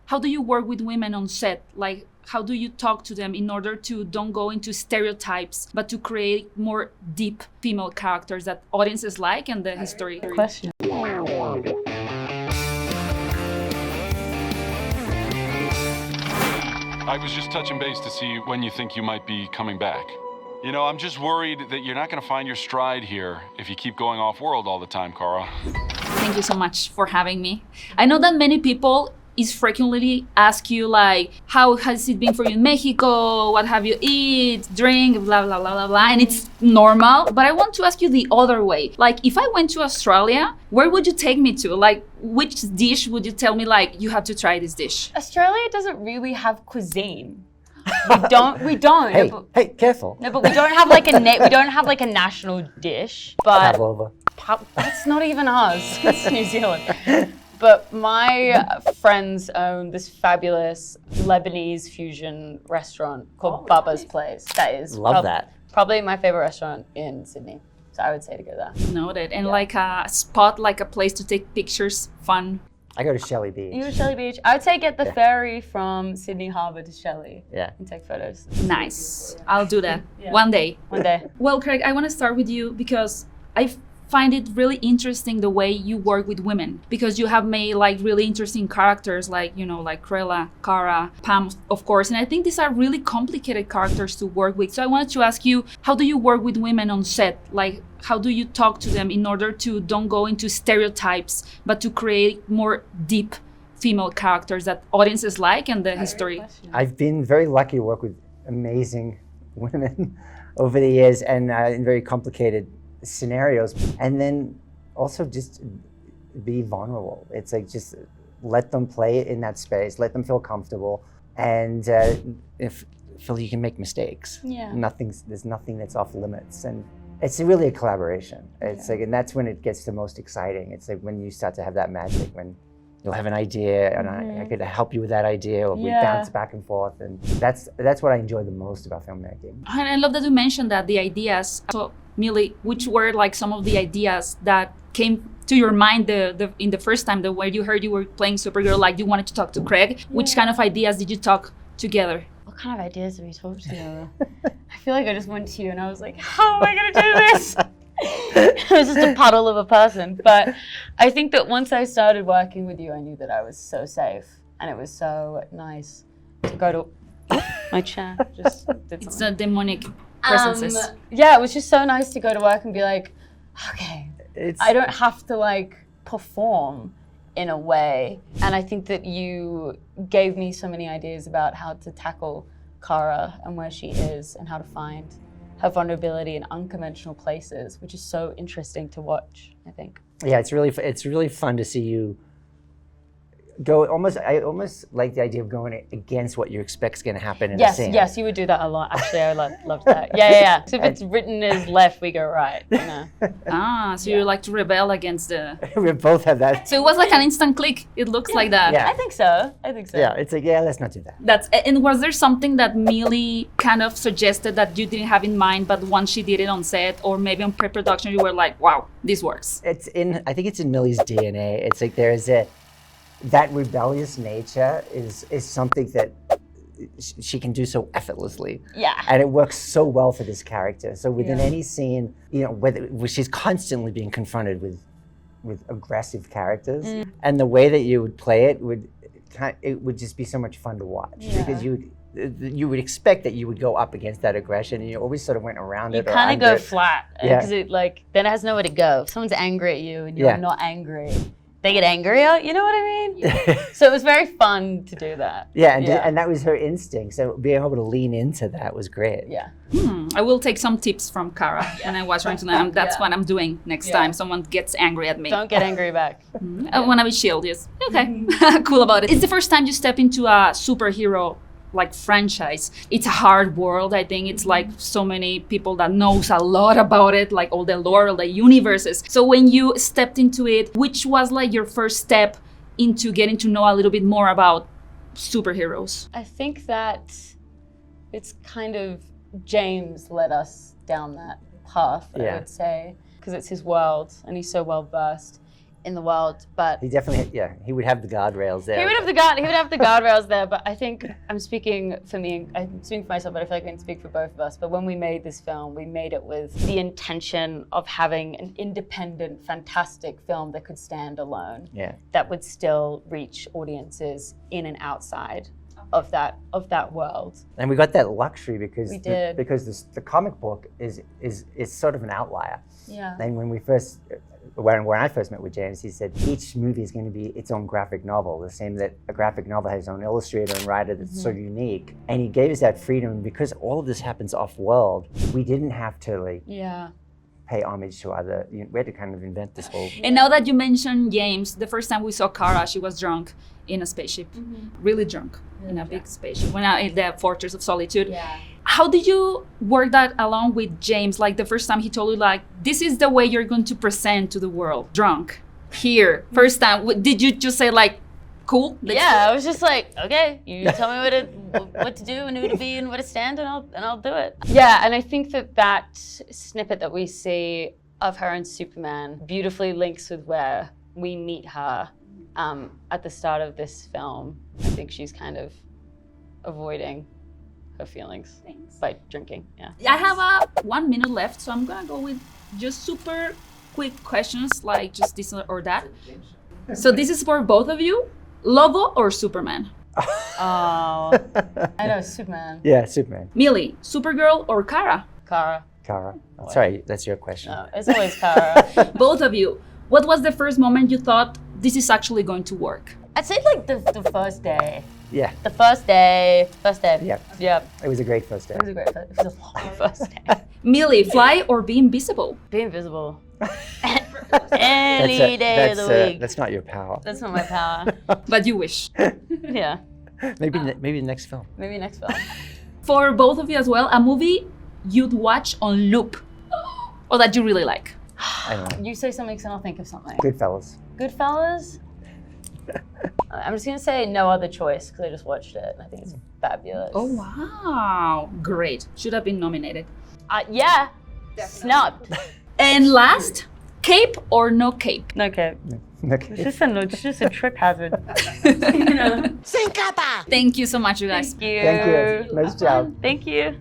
how do you work with women on set? Like, how do you talk to them in order to don't go into stereotypes, but to create more deep female characters that audiences like and the history? Question. I was just touching base to see when you think you might be coming back. You know, I'm just worried that you're not going to find your stride here if you keep going off-world all the time, Cara. Thank you so much for having me. I know that many people frequently ask you, like, how has it been for you in Mexico? What have you eat, drink, blah, blah, blah, blah, blah. And it's normal, but I want to ask you the other way. Like, if I went to Australia, where would you take me to? Like, which dish would you tell me, like, you have to try this dish? Australia doesn't really have cuisine. We don't. Hey, no, but, hey, careful. No, but we don't have like a national dish. But Pavlova. That's not even us. It's New Zealand. But my friends own this fabulous Lebanese fusion restaurant called Bubba's Place. That is probably my favorite restaurant in Sydney. So I would say to go there. Noted. And like a spot, like a place to take pictures, fun. I go to Shelley Beach. You go to Shelley Beach. I would say get the ferry from Sydney Harbour to Shelley. Yeah. And take photos. Nice. I'll do that Yeah. one day. One day. Well, Craig, I want to start with you because I find it really interesting the way you work with women, because you have made like really interesting characters, like, you know, like Krella, Cara, Pam, of course. And I think these are really complicated characters to work with. So I wanted to ask you, how do you work with women on set? Like, how do you talk to them in order to don't go into stereotypes, but to create more deep female characters that audiences like and the history? I've been very lucky to work with amazing women over the years, and in very complicated scenarios, and then also just be vulnerable. It's like, just let them play in that space, let them feel comfortable, and feel you can make mistakes. Yeah. There's nothing that's off limits, and it's really a collaboration. It's like, and that's when it gets the most exciting. It's like when you start to have that magic, when you'll have an idea and I could help you with that idea, or we bounce back and forth, and that's what I enjoy the most about filmmaking. And I love that you mentioned that, the ideas. So Millie, which were like some of the ideas that came to your mind in the first time, where you heard you were playing Supergirl, like you wanted to talk to Craig? Which kind of ideas did you talk together? What kind of ideas did we talk together? I feel like I just went to you and I was like, how am I going to do this? It was just a puddle of a person. But I think that once I started working with you, I knew that I was so safe, and it was so nice to go to my chair. Just did It's a demonic presences. Yeah, it was just so nice to go to work and be like, okay, I don't have to like perform in a way. And I think that you gave me so many ideas about how to tackle Cara and where she is, and how to find her vulnerability in unconventional places, which is so interesting to watch, I think. Yeah, it's really fun to see you go I almost like the idea of going against what you expect is going to happen in a scene. Yes, you would do that a lot. Actually, I loved that. Yeah. So if it's written as left, we go right. You know? So you like to rebel against the... We both have that. So it was like an instant click. It looks like that. Yeah. I think so. Yeah, it's like, let's not do that. And was there something that Millie kind of suggested that you didn't have in mind, but once she did it on set or maybe on pre-production, you were like, wow, this works? I think it's in Millie's DNA. It's like that rebellious nature is something that she can do so effortlessly. Yeah. And it works so well for this character. So within any scene, you know, where she's constantly being confronted with aggressive characters, and the way that you would play it would just be so much fun to watch, because you would expect that you would go up against that aggression, and you always sort of went around it. You kind of go flat, because then it has nowhere to go. If someone's angry at you and you're not angry, they get angrier, you know what I mean? So it was very fun to do that. And that was her instinct. So being able to lean into that was great. Yeah. I will take some tips from Cara and I watch right now. That's what I'm doing next time someone gets angry at me. Don't get angry back. I want to be chilled, yes. Okay, cool about it. It's the first time you step into a superhero like franchise. It's a hard world. I think it's like so many people that knows a lot about it, like all the lore, all the universes. So when you stepped into it, which was like your first step into getting to know a little bit more about superheroes? I think that it's kind of James led us down that path, I would say, because it's his world and he's so well versed in the world, but He definitely, yeah, he would have the guardrails there. he would have the guardrails there. But I think I'm speaking for myself, but I feel like I can speak for both of us. But when we made this film, we made it with the intention of having an independent, fantastic film that could stand alone. Yeah. That would still reach audiences in and outside of that world. And we got that luxury because We did. because the comic book is sort of an outlier. Yeah. And when I first met with James, he said each movie is going to be its own graphic novel, the same that a graphic novel has its own illustrator and writer that's so unique. And he gave us that freedom because all of this happens off-world. We didn't have to like Yeah. pay homage to other. We had to kind of invent this whole. And now that you mentioned James, the first time we saw Kara, she was drunk in a spaceship, really drunk in a big spaceship, when in the Fortress of Solitude. Yeah. How did you work that along with James? Like the first time he told you, like, this is the way you're going to present to the world, drunk, here, first time. Did you just say like, cool? let's do Yeah, it? I was just like, okay, you tell me what to do and who to be and where to stand, and I'll do it. Yeah, and I think that snippet that we see of her and Superman beautifully links with where we meet her at the start of this film. I think she's kind of avoiding her feelings by drinking. Yeah. I have 1 minute left, so I'm gonna go with just super quick questions, like just this or that. So this is for both of you. Lobo or Superman? Oh, I know, Superman. Yeah, Superman. Millie, Supergirl or Kara? Kara. Kara. Oh, sorry, that's your question. No, it's always Kara. Both of you. What was the first moment you thought this is actually going to work? I'd say like the first day. Yeah. The first day. Yep. Yep. It was a great first day. It was a great first, it was a long first day. Millie, fly or be invisible? Be invisible. Any day of the week. That's not your power. That's not my power. But you wish. Yeah. Maybe the next film. Maybe next film. For both of you as well, a movie you'd watch on loop or that you really like? I don't know. You say something, and I'll think of something. Goodfellas. Goodfellas? I'm just gonna say No Other Choice because I just watched it and I think it's fabulous. Oh, wow. Great. Should have been nominated. Yeah. Snubbed. And last, cape or no cape? No cape. Okay. It's just a trip hazard. Thank you so much, you guys. Thank you. Thank you. Nice job. Thank you.